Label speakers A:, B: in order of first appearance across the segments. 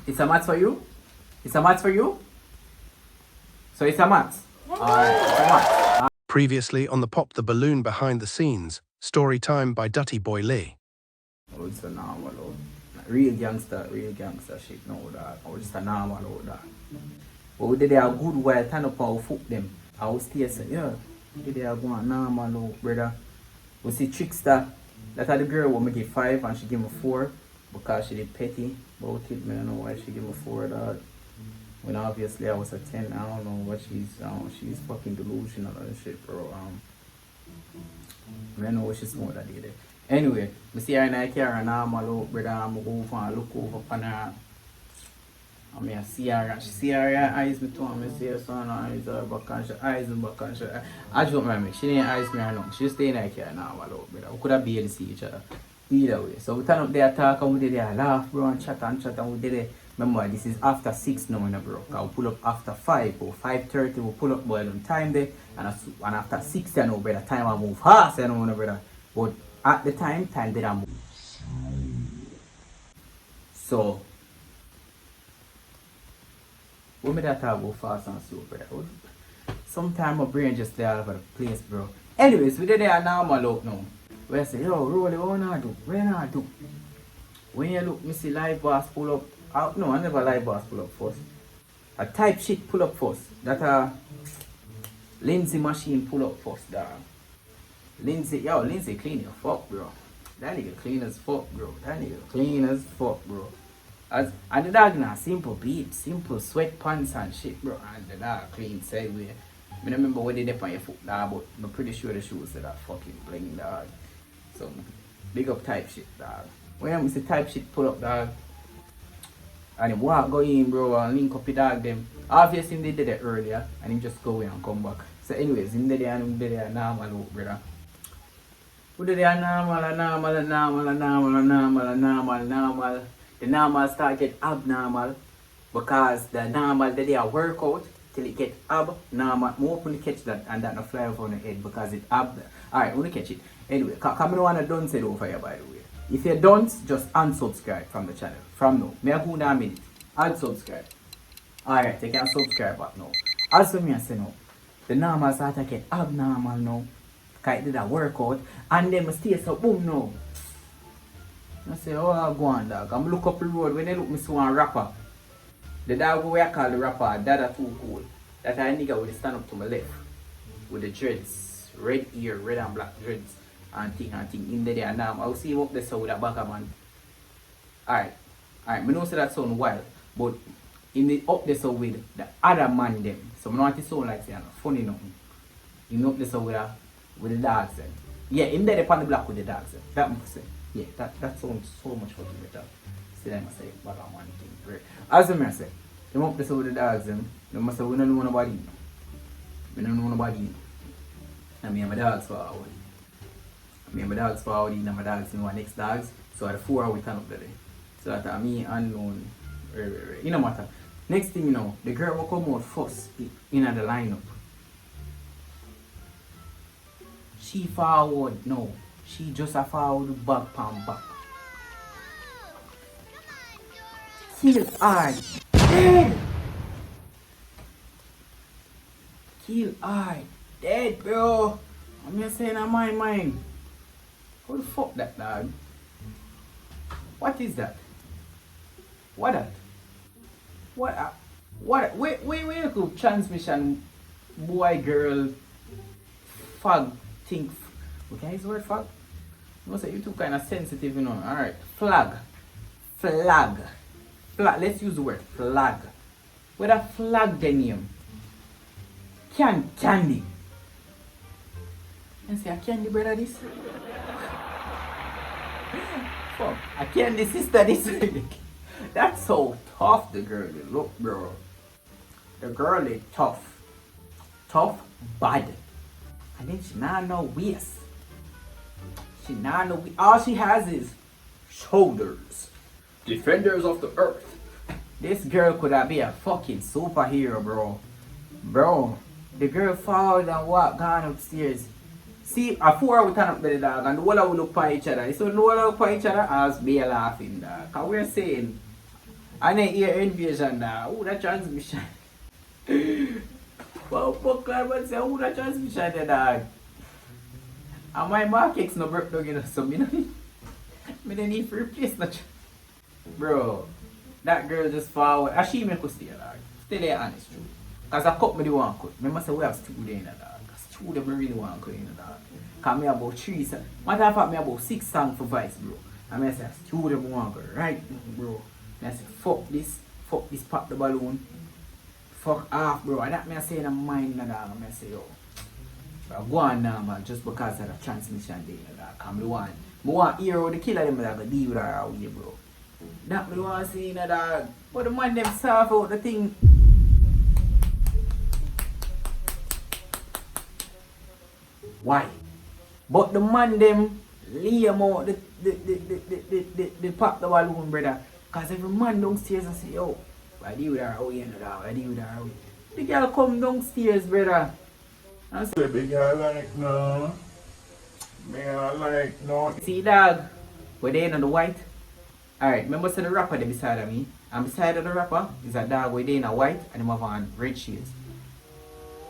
A: It's a match for you? It's a match for you? So it's a match? Alright, it's a match.
B: Previously on the Pop the Balloon behind the scenes, story time by Dutty Boy Lee.
A: Oh, it's a normal out. Real gangster shit, no that. Or just a normal out that. But we did a good while turn up and we fuck them. I was still saying, yeah, we did a go normal out, brother. We see Trickster, that the girl will make it 5 and she give me 4 because she did petty about it. I don't know why she give me 4 that. When obviously I was a 10, I don't know what she's fucking delusional and shit, bro. I don't know what she smoked that day. Anyway, I see her in the car and normal out, brother. I'm go over and look over upon her. I mean, I see her and she see her eyes me too, and I see her son eyes her back and she eyes me back and she I just don't remember, she didn't eyes me or nothing. She just stay in the car normal out, brother. We could have barely see each other. Either way. So we turn up there talk and we did there laugh, bro, and chat and we did it. Remember, this is after 6 now, bro. I'll pull up after 5 or 5:30. We'll pull up by on time there. And after 6, you know, brother, time I move fast, you know, brother. But at the time did I move. So, when me that talk go fast and slow, brother. Sometimes my brain just stay all over the place, bro. Anyways, we did there normal out now. We say, yo, Rolly, what you do? What you do? When you look, me see live boss pull up. No, I never live boss pull up first. A type shit pull up first. That Lindsay machine pull up first, dog. Lindsay clean your fuck, bro. That nigga clean as fuck, bro. And the dog na simple beat, simple sweatpants and shit, bro. And the dog clean segue. I don't remember what they did on your foot, dog, but I'm pretty sure the shoes said that fucking bling, dog. So big up type shit, dog. When I see type shit pull up, dog. And him walk go in, bro, and link up the dog them. Obviously they did it earlier and him just go in and come back. So anyways, him did it and him did it normal out, brother. We did it normal. The normal start get abnormal because the normal did a workout till it get abnormal. More open to catch that and that no fly over on the head because it Alright, we'll catch it. Anyway, come on one don't say it over here by the way. If you don't, just unsubscribe from the channel. From now. Me a go down a minute. Unsubscribe. Alright, you can subscribe back now. Also me I say now. The normal start to get abnormal now. Because it did a workout. And then I stay so boom now. I say, oh I go on dog. I'm look up the road when they look me see one rapper. The dog who I call the rapper, Dada Too Cool. That a nigga will stand up to my left. With the dreads. Red ear, red and black dreads. And thing in there now. I'll see him up there so with a bagger man. Alright, I know say that sound wild, but in the up there so with the other man them. So I know what it sound like saying funny nothing. You know up there so with the dogs then. Yeah, in there upon the block with the dogs then. That must say. Yeah, that sounds so much fucking better. See them say bagger man thing. Great. As I say, them up there so with the dogs them, they must say we don't know nobody. We don't know nobody. And me and my dogs for our Me and my dogs forward in and my dogs in our next dogs. So at the 4 hour we turn up there. So that me unknown. It no matter. Next thing you know, the girl will come out first in the lineup. She forward, no. She just a forward back palm back. Kill hard. Dead! Kill hard. Dead, bro. I'm just saying on my mind. How the fuck that, dog? What is that? What that? Where you could transmission boy girl fag think okay is the word fag? You must say you too kind of sensitive, you know. Alright. Flag. Let's use the word flag. Where that flag the name? Candy. And say a candy brother this? Fuck, a candy sister this. That's so tough the girl is. Look bro. The girl is tough. Tough, bad. And then she not no waist. She not no waist. All she has is shoulders. Defenders of the earth. This girl could have been a fucking superhero, bro. Bro, the girl fall and walk gone upstairs. See, a 4 hour turn up the dog and the whole will look at each other. So the whole look at each other as be laughing dog. Cause we're saying And then air invasion now. Who that transmission? Well, fuck, man say, who that transmission there, dog? And my markets no broke down, you know, so me no need, me don't need to replace no bro, that girl just forward. And she make us stay, dog. Stay there honest, true. Because I cut me the one cut. Remember say we have stew there, dog. Stew them really want cut, dog. Because me about 3 songs. Matter of fact, me about 6 songs for Vice, bro. And I say, stew them want cut, right, bro. And I say, fuck this, pop the balloon. Fuck off, bro. And that me I say in my mind, dog. And I say, yo. I go on now, man, just because of the transmission there, dog. Come the one. I want to hear how the killer them that deal with her out here, bro. That me want to see, dog. But the man them solve out the thing. Why? But the man them lay them out the pop the balloon, brother. Cause every man downstairs and say, yo, I deal with her out here, dog. I deal with her out here. The girl come downstairs, brother. And say,
C: big girl like no. Me I like no.
A: see, dog, where they in on the white. Alright, remember see the rapper there beside of me. And beside of the rapper is a dog where they in a white and him have on red shades.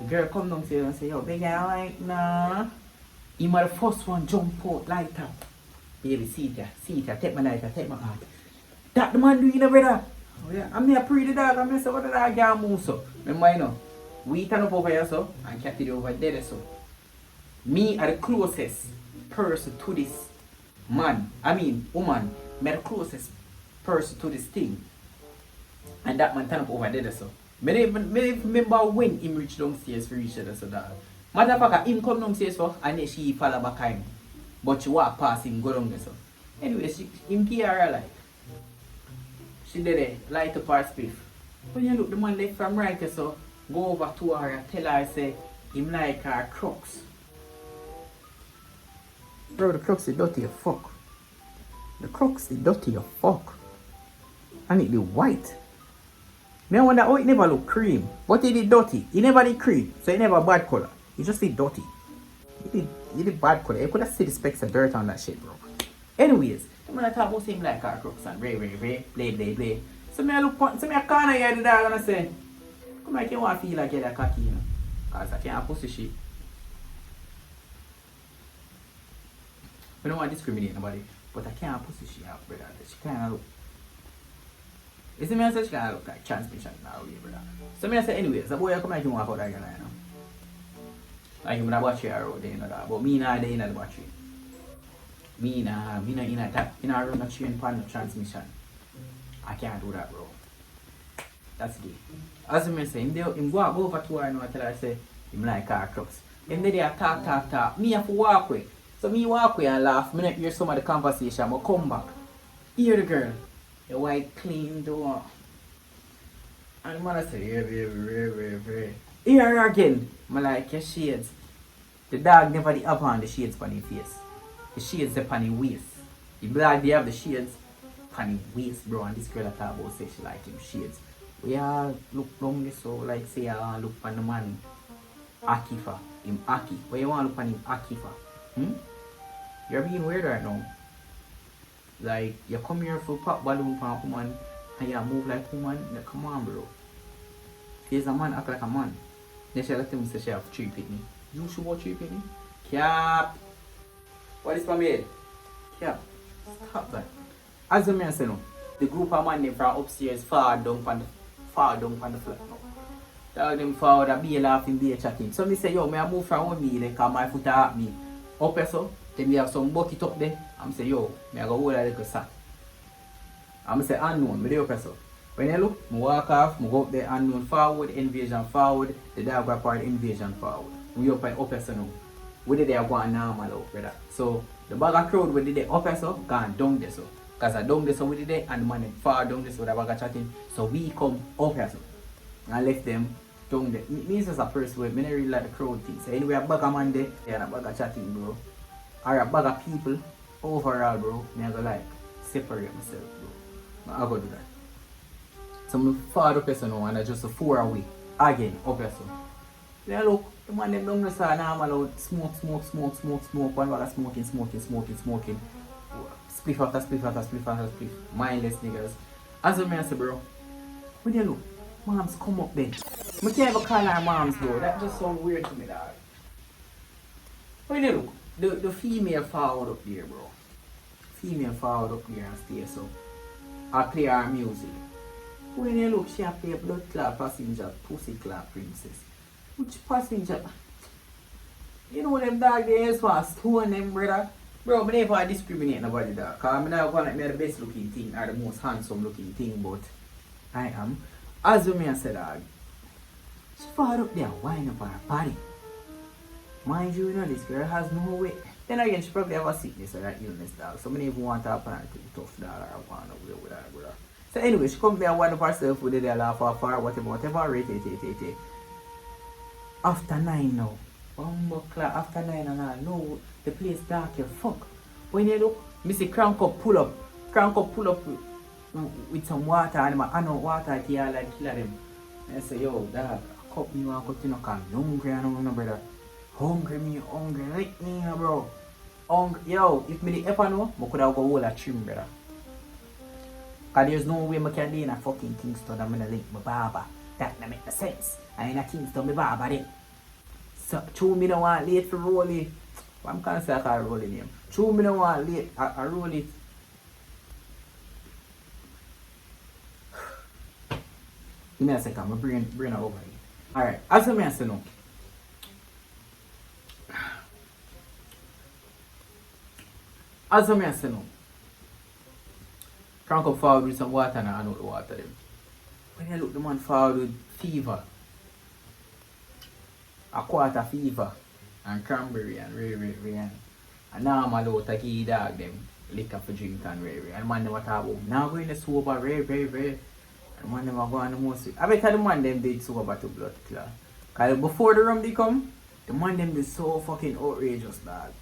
A: The girl come downstairs and say, yo, big girl like nah. Him are the first one jump out light up. Baby, see it, take my lighter, take my heart. That the man doing, brother. Oh, yeah. I'm here pre the dog, I'm here say what the dog can't move so. Remember, you know, we turn up over here so and kept it over there so. Me are the closest person to this man. I mean woman. Me are the closest person to this thing. And that man turn up over there so. Me remember when him reach downstairs for each other so dog. Matter of fact, him come downstairs for and then she follow back him. But she walk past him, go down there so. Anyway, him pay her like. She did it, light up her spliff. When you look the man left from right there so, go over to her and tell her say him like her crooks. Bro, the crooks is dirty as fuck. The crooks is dirty as fuck. And it be white. Me wonder how it never look cream. But it is dirty. It never did cream. So it never bad color. It just did dirty. It did bad color. You could have seen the specks of dirt on that shit, bro. Anyways, I'm gonna talk about him like our crooks and play. So me I look so me I corner here the dog and I say, come like you want to feel like you're a cocky, you know. Cause I can't pussy shit. I don't want to discriminate nobody, but I can't pussy shit out, brother. She kinda look. You see me I say she kinda look like transmission now, brother. So me I say anyways, the boy come like you want to out that girl, you know. Like you would have watched her out there, you know that. But me not there in the battery. Me not in that. You know, I run a train pan transmission. I can't do that, bro. That's gay. As I say, him go over to her and tell her, say, him like car trucks. Him there talk. Me have to walk away. So me walk away and laugh. Me not hear some of the conversation, but come back. Hear the girl. The white clean door. And the man say, yeah. Hear her again. I like your shades. The dog never the up on the shades on his face. The shades upon his waist. The black they have the shades upon his waist, bro. And this girl that talk about say she like him shades. We all look down this so like say I look on the man Akifa. Him Aki. Where you want to look on him Akifa? You're being weird right now. Like you come here for pop balloon for a woman and you move like a woman. Like, come on, bro. He's a man act like a man. Then she let him say she have 3 pitney. You should watch 3 pitney? Cap. What is for me? Cap. Stop that. As the man say no, the group of man from upstairs far down on the flat now. Tell them forward and be laughing, be chatting. So me say, yo, I move from one me, because my foot at me. Up so, then we have some bucket up there. I'm say, yo, I go hold a little sack. I'm say unknown, me there up so. When I look, I walk off, I go up there, unknown forward, invasion forward, the dog go part invasion forward. We up so now. We did there go normal out, brother. So the bag of crowd we did there up so, gone down there so. Because I down there so we did there and the man far down there so the bag of chatting. So we come up so. I left them down there. Me is just a person where I don't really like the crowd thing. So anyway, a bag of man there and a bag of chatting, bro. Or a bag of people overall, bro. I go like separate myself, bro. I go do that. So I'm far up so now and I just 4 away. Again, up so. Then look, the man them down there so normal out. Smoke. One bag of smoking. Spliff after spliff. Mindless niggas. As a man say, bro, when you look, moms come up then. I can't ever call her moms though. That's just so weird to me, dog. When you look, the female forward up there, bro. Female forward up there and stay so. I play her music. When you look, she play blood clot passenger, pussy clot princess. Which passenger? You know them dog they is for stone them, brother. Bro, I never discriminate nobody, dog. Cause I'm not gonna be the best looking thing or the most handsome looking thing, but I am. As you may say, dog, she far up there, wine up her body. Mind you, you know, this girl has no weight. Then again, she probably have a sickness or an illness, dog. So many even want to happen and tough, dog, or want to deal with her, brother. So anyway, she come there and wind up herself with the laugh off her, whatever, rate. After 9 now. After 9 and all, no, the place dark, you fuck. When you look, me see crank up pull up with some water and I know water to y'all like kill them. And I say, yo, dog, a cup me want to cut, you know, cause I'm hungry, I know, brother. Hungry, like me, bro. Hungry, yo, if me the ever know, I could have go hold a trim, brother. Cause there's no way I can do in a fucking Kingston, I'm gonna link my barber. That don't make no sense. I in a Kingston, my barber there. So, true, me don't want late for rolling. I'm gonna say I can't roll in him. True, me don't want late, I roll it. Give me a second, my brain over here. Alright, as I say now. As I say now. Crank up forward with some water and I know the water them. When you look the man forward with fever. A quarter fever. And cranberry and rare and a normal out to give dog them liquor for drink and rare. And the man them what talk about now going to sober rare. And man them are going to most. I bet the man them did sober to blood clot. Cause before the rum they come, the man them did so fucking outrageous, dog.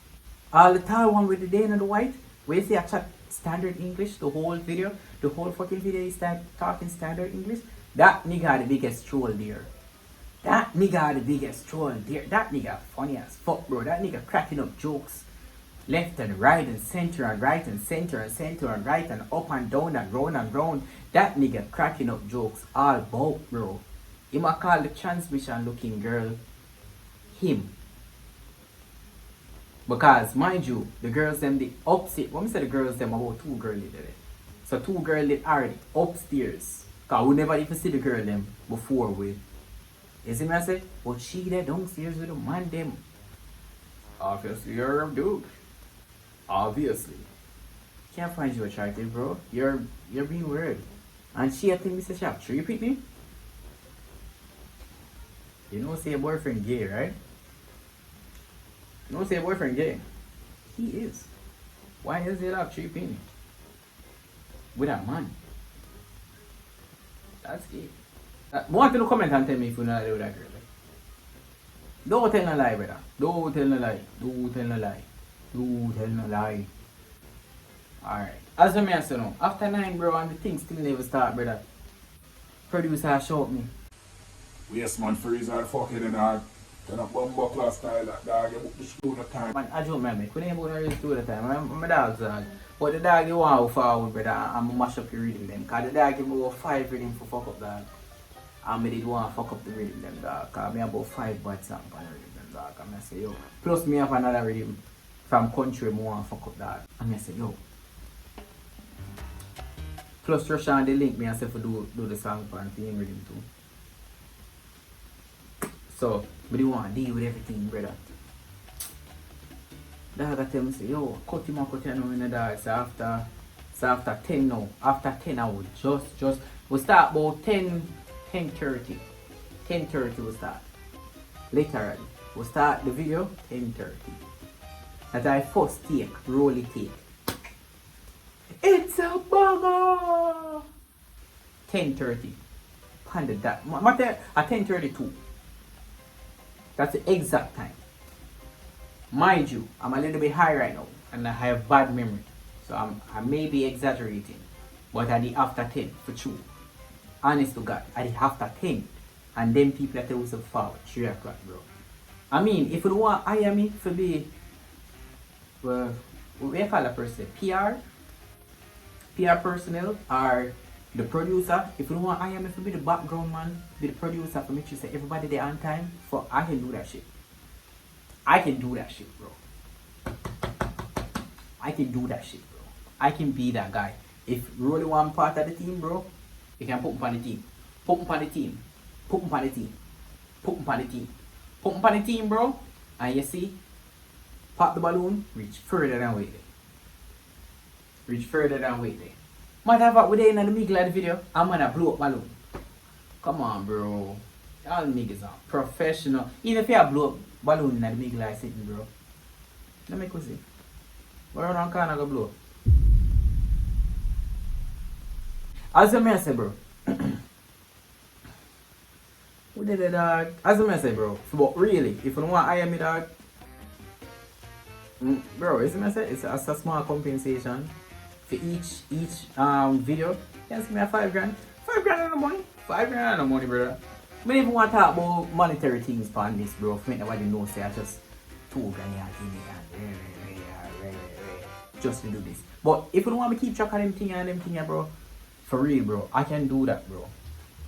A: All the tall one with the day and the white, where you see I chat standard English, the whole fucking video is talking standard English. That nigga had the biggest troll there. That nigga funny as fuck, bro. That nigga cracking up jokes. Left and right and center and right and center and center and right and up and down and round. That nigga cracking up jokes all about, bro. You might call the transmission looking girl him. Because, mind you, the girls them the upstairs. When we say the girls them about 2 girls did it. So 2 girls did already upstairs. Cause we never even see the girl them before we. You see me I say? But she there downstairs with the man them. Obviously you're a dude. Obviously. Can't find you attractive, bro. You're being weird. And she I think me say she have 3 people. You know say your boyfriend gay, right? You know say your boyfriend gay. He is. Why is it have 3 people? With a man. That's gay. Want to comment and tell me if you know with that girl. Don't tell no lie, brother. Don't tell no lie. Alright. As a man say now, after 9, bro, and the thing still never start, brother. Producer shout me.
C: Yes, man, freeze our fucking in our kind of bumbo class style that dog. You book the screw the time.
A: Man, I don't remember. We didn't really do the time. I'm a dog's dog. But the dog you want to forward, brother, I'm going to mash up your rhythm them. Because the dog give me about 5 rhythm for fuck up, dog. And I did want to fuck up the rhythm them, dog. Because I have about 5 bad songs on the rhythm them, dog. And I say, yo. Plus me have another rhythm from country I want to fuck up, dog. And I say, yo. Plus Russia they link me and say for do the song for and thing rhythm too. So, but you want to deal with everything, brother. Dog I tell me, say, yo, cut him now in the dog. So after 10 now. After 10 I would just, we start about 10:30. 10:30 we start. Literally. We start the video 10:30. That's our first take, roll it take. It's a bugger! 10:30. Panda that. At 10:32. That's the exact time. Mind you, I'm a little bit high right now and I have bad memory. So I may be exaggerating. But I did after 10 for sure. Honest to God, I did after 10. And then people that tell us forward 3 o'clock, bro. I mean, if you don't want hire me to be what do you call a person? PR personnel, or The producer, if you don't want I am to be the background man, be the producer for make sure say everybody there on time, for I can do that shit. I can do that shit, bro. I can do that shit, bro. I can be that guy. If you really want part of the team, bro, you can put him on the team. Put him on the team. Put him on the team. Put him on the team. Put him on the team, bro. And you see, pop the balloon, reach further than wait there. Reach further than wait there. Matter of fact, we're there in the middle of the video, I'm gonna blow up balloon. Come on, bro. Y'all niggas are professional. Even if you blow up balloon in the middle of the sitting, bro. Let me go see. Where around corner go blow up? As I say, bro. We did it, dog. As I say, bro. But really, if you don't want I am me, dog. Bro, it's a small compensation for each video. You can give me a 5 grand. 5 grand on the money. 5 grand on the money, brother. I don't even want to talk about monetary things on this, bro. For make nobody know, say I just 2 grand give me just to do this. But if you don't want me to keep track of them thing, bro, for real, bro, I can do that, bro.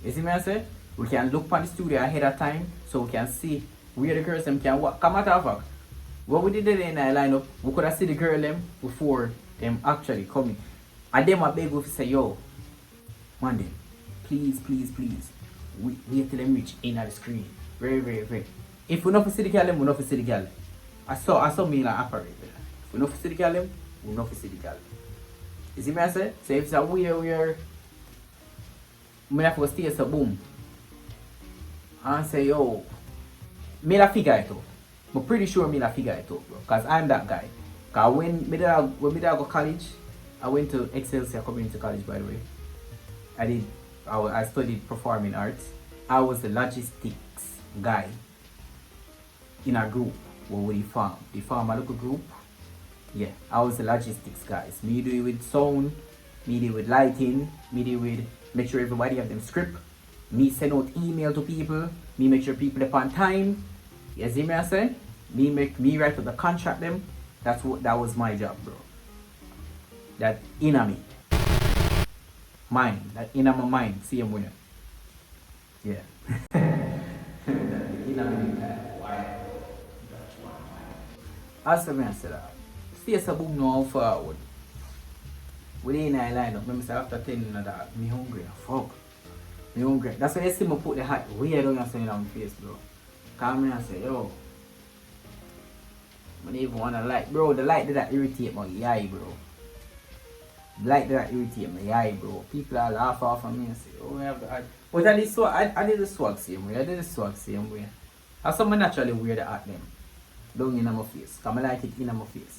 A: You see me I say? We can look on the studio ahead of time so we can see where the girls them can walk. Come matter of fact, what we did in the lineup, we could have seen the girl them before them actually coming. And them a beg with say, yo, Monday, please, wait till them reach in at the screen. Very. If we not see the girl them, we not see the girl. I saw me like operate. If we not see the girl them, we not see the girl. You see me I say? So if it's a weird, I have to stay so boom. And say, yo, me la figure it out. I'm pretty sure me la figure it out, bro. Because I'm that guy. Because when me go college, I went to Excelsior Community College, by the way. I studied performing arts. I was the logistics guy in a group where we farm. The farm a local group. Yeah, I was the logistics guys. Me do it with sound, me do it with lighting, me do it with make sure everybody have them script. Me send out email to people, me make sure people are on time. You see me I say? Me write out the contract them. That was my job, bro. That inner me. Mind. That inner my mind. See him winner. Yeah. Inner me. Why? As the man said that. Stay so boom now forward. Within I line up, remember say after 10 that me hungry. Fuck. Me hungry. That's why you see me put the hat way down and say it on my face, bro. Come in and say, yo. I don't even wanna light. Bro, the light did that irritate my eye, bro. The light did that irritate my eye, bro. People are laugh off of me and say, oh, I have the eye. But I did the swag same way. I saw me naturally wear the hat them. Down in my face. Cause I like it in my face.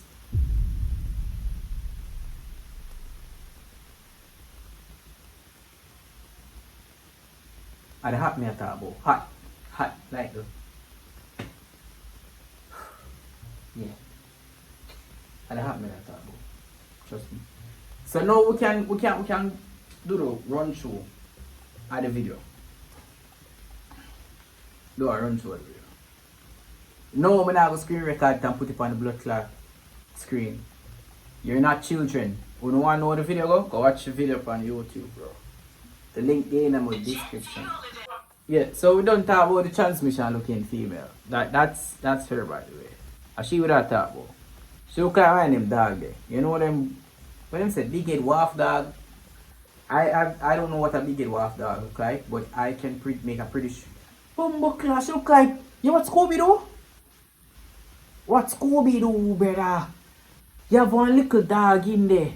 A: And the hat me a talk about. Hot, like the. Yeah. And the hat me a talk about. Trust me. So now we can do the run through of the video. Do a run through of the video. No, I'm not going to screen record and put it on the blood clot screen. You're not children. You don't want to know the video, go watch the video on YouTube, bro. The link there in my description. Yeah, so we don't talk about the transmission looking female. That's her, by the way. And she would have talk about. She look like them dog there. You know them, when them say big head waff dog, I don't know what a big head waff dog look like, but I can make a pretty sure. Bumbo class look like, you what Scooby do? What Scooby do, brother? You have one little dog in there.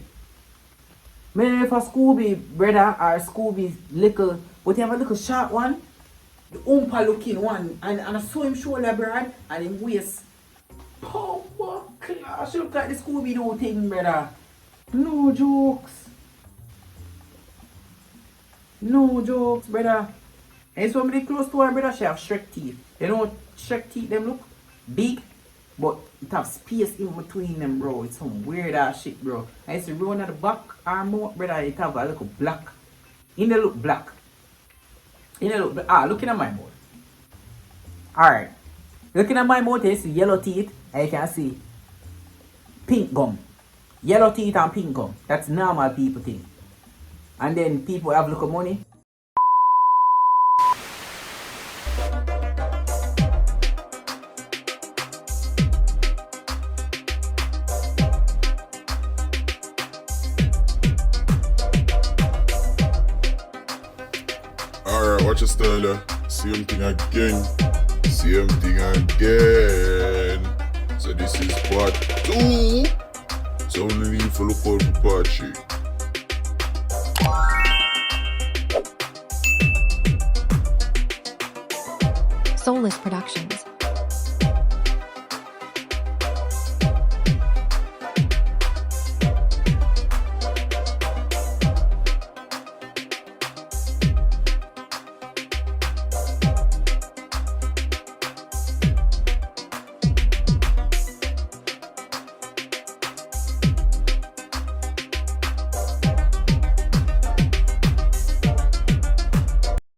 A: Maybe for Scooby, brother, or Scooby little, but you have a little short one, the oompa looking one, and I saw him shoulder brother, and him waist. Power class, look like the Scooby Doo thing, brother. No jokes. No jokes, brother. And somebody close to her, brother, she have Shrek teeth. You know what Shrek teeth them look? Big, but it have space in between them, bro. It's some weird ass shit, bro. And it's round at the back arm, brother, it have a little black. In the look black. In the look looking at my mouth. Alright. Looking at my mouth, you see yellow teeth, and you can see pink gum. Yellow teeth and pink gum. That's normal people thing. And then people have look of money.
C: Alright, watch your style there. Same thing again. Same thing again. So this is part 2. So only need to look out for part 3.
D: Soulless Productions.